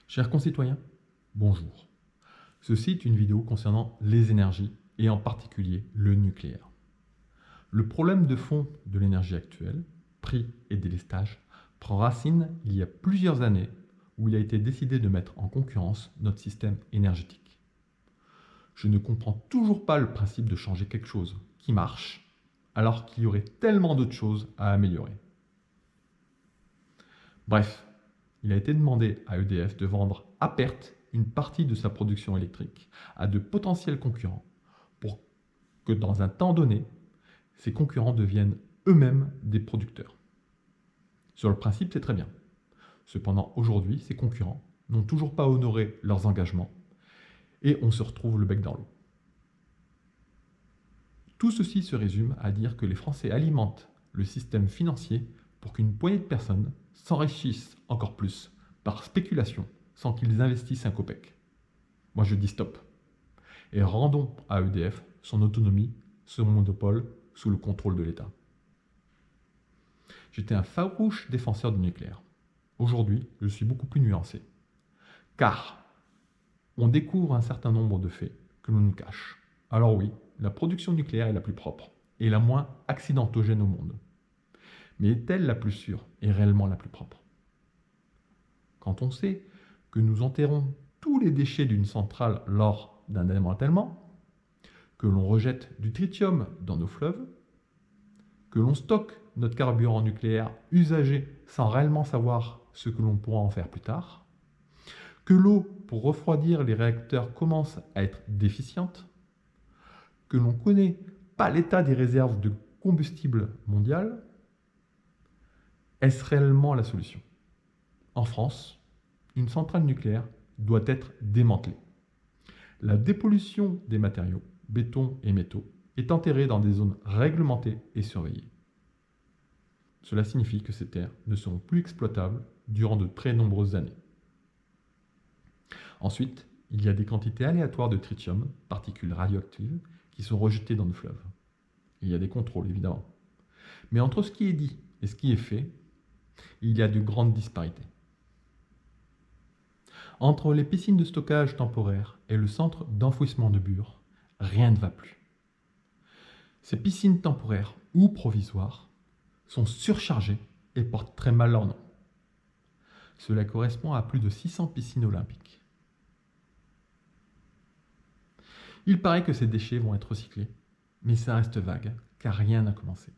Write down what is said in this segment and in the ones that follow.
Chers concitoyens, bonjour. Ceci est une vidéo concernant les énergies et en particulier le nucléaire. Le problème de fond de l'énergie actuelle, prix et délestage, prend racine il y a plusieurs années où il a été décidé de mettre en concurrence notre système énergétique. Je ne comprends toujours pas le principe de changer quelque chose qui marche alors qu'il y aurait tellement d'autres choses à améliorer. Bref, il a été demandé à EDF de vendre à perte une partie de sa production électrique à de potentiels concurrents pour que dans un temps donné, ces concurrents deviennent eux-mêmes des producteurs. Sur le principe, c'est très bien. Cependant, aujourd'hui, ces concurrents n'ont toujours pas honoré leurs engagements et on se retrouve le bec dans l'eau. Tout ceci se résume à dire que les Français alimentent le système financier pour qu'une poignée de personnes s'enrichissent encore plus par spéculation sans qu'ils investissent un copec. Moi je dis stop. Et rendons à EDF son autonomie, son monopole sous le contrôle de l'État. J'étais un farouche défenseur du nucléaire. Aujourd'hui, je suis beaucoup plus nuancé. Car on découvre un certain nombre de faits que l'on nous cache. Alors oui, la production nucléaire est la plus propre et la moins accidentogène au monde. Mais est-elle la plus sûre et réellement la plus propre? Quand on sait que nous enterrons tous les déchets d'une centrale lors d'un démantèlement, que l'on rejette du tritium dans nos fleuves, que l'on stocke notre carburant nucléaire usagé sans réellement savoir ce que l'on pourra en faire plus tard, que l'eau pour refroidir les réacteurs commence à être déficiente, que l'on ne connaît pas l'état des réserves de combustible mondial, est-ce réellement la solution? En France, une centrale nucléaire doit être démantelée. La dépollution des matériaux, béton et métaux, est enterrée dans des zones réglementées et surveillées. Cela signifie que ces terres ne seront plus exploitables durant de très nombreuses années. Ensuite, il y a des quantités aléatoires de tritium, particules radioactives, qui sont rejetées dans nos fleuves. Il y a des contrôles, évidemment. Mais entre ce qui est dit et ce qui est fait, il y a de grandes disparités. Entre les piscines de stockage temporaires et le centre d'enfouissement de Bure, rien ne va plus. Ces piscines temporaires ou provisoires sont surchargées et portent très mal leur nom. Cela correspond à plus de 600 piscines olympiques. Il paraît que ces déchets vont être recyclés, mais ça reste vague, car rien n'a commencé.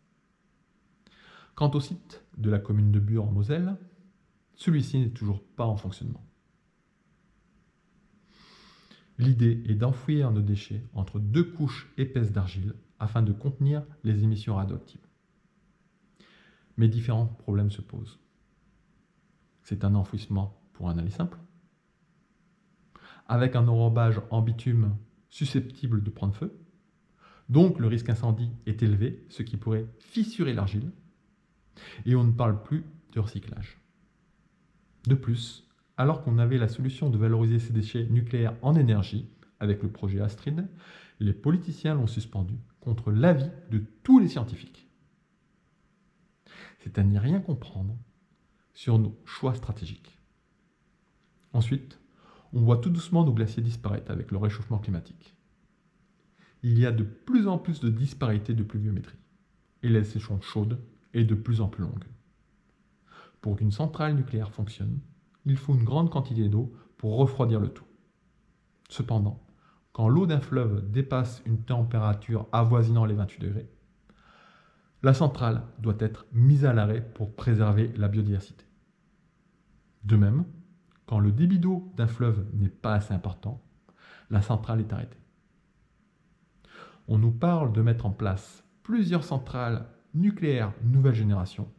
Quant au site de la commune de Bure en Moselle, celui-ci n'est toujours pas en fonctionnement. L'idée est d'enfouir nos déchets entre deux couches épaisses d'argile afin de contenir les émissions radioactives. Mais différents problèmes se posent. C'est un enfouissement pour un aller simple, avec un enrobage en bitume susceptible de prendre feu, donc le risque incendie est élevé, ce qui pourrait fissurer l'argile, et on ne parle plus de recyclage. De plus, alors qu'on avait la solution de valoriser ces déchets nucléaires en énergie, avec le projet Astrid, les politiciens l'ont suspendu contre l'avis de tous les scientifiques. C'est à n'y rien comprendre sur nos choix stratégiques. Ensuite, on voit tout doucement nos glaciers disparaître avec le réchauffement climatique. Il y a de plus en plus de disparités de pluviométrie, et les saisons chaudes est de plus en plus longue. Pour qu'une centrale nucléaire fonctionne, il faut une grande quantité d'eau pour refroidir le tout. Cependant, quand l'eau d'un fleuve dépasse une température avoisinant les 28 degrés, la centrale doit être mise à l'arrêt pour préserver la biodiversité. De même, quand le débit d'eau d'un fleuve n'est pas assez important, la centrale est arrêtée. On nous parle de mettre en place plusieurs centrales nucléaires nouvelle génération.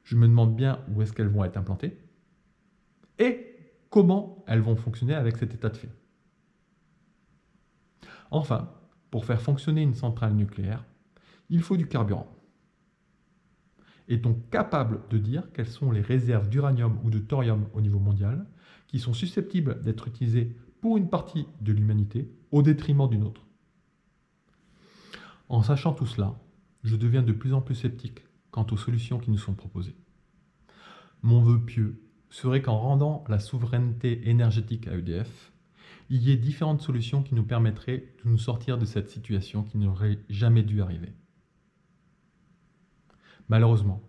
Je me demande bien où est-ce qu'elles vont être implantées et comment elles vont fonctionner avec cet état de fait. Enfin, pour faire fonctionner une centrale nucléaire, il faut du carburant. Est-on capable de dire quelles sont les réserves d'uranium ou de thorium au niveau mondial qui sont susceptibles d'être utilisées pour une partie de l'humanité au détriment d'une autre? En sachant tout cela, je deviens de plus en plus sceptique quant aux solutions qui nous sont proposées. Mon vœu pieux serait qu'en rendant la souveraineté énergétique à EDF, il y ait différentes solutions qui nous permettraient de nous sortir de cette situation qui n'aurait jamais dû arriver. Malheureusement,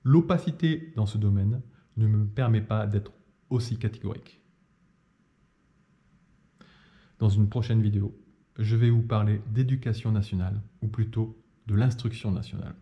l'opacité dans ce domaine ne me permet pas d'être aussi catégorique. Dans une prochaine vidéo, je vais vous parler d'éducation nationale, ou plutôt de l'instruction nationale.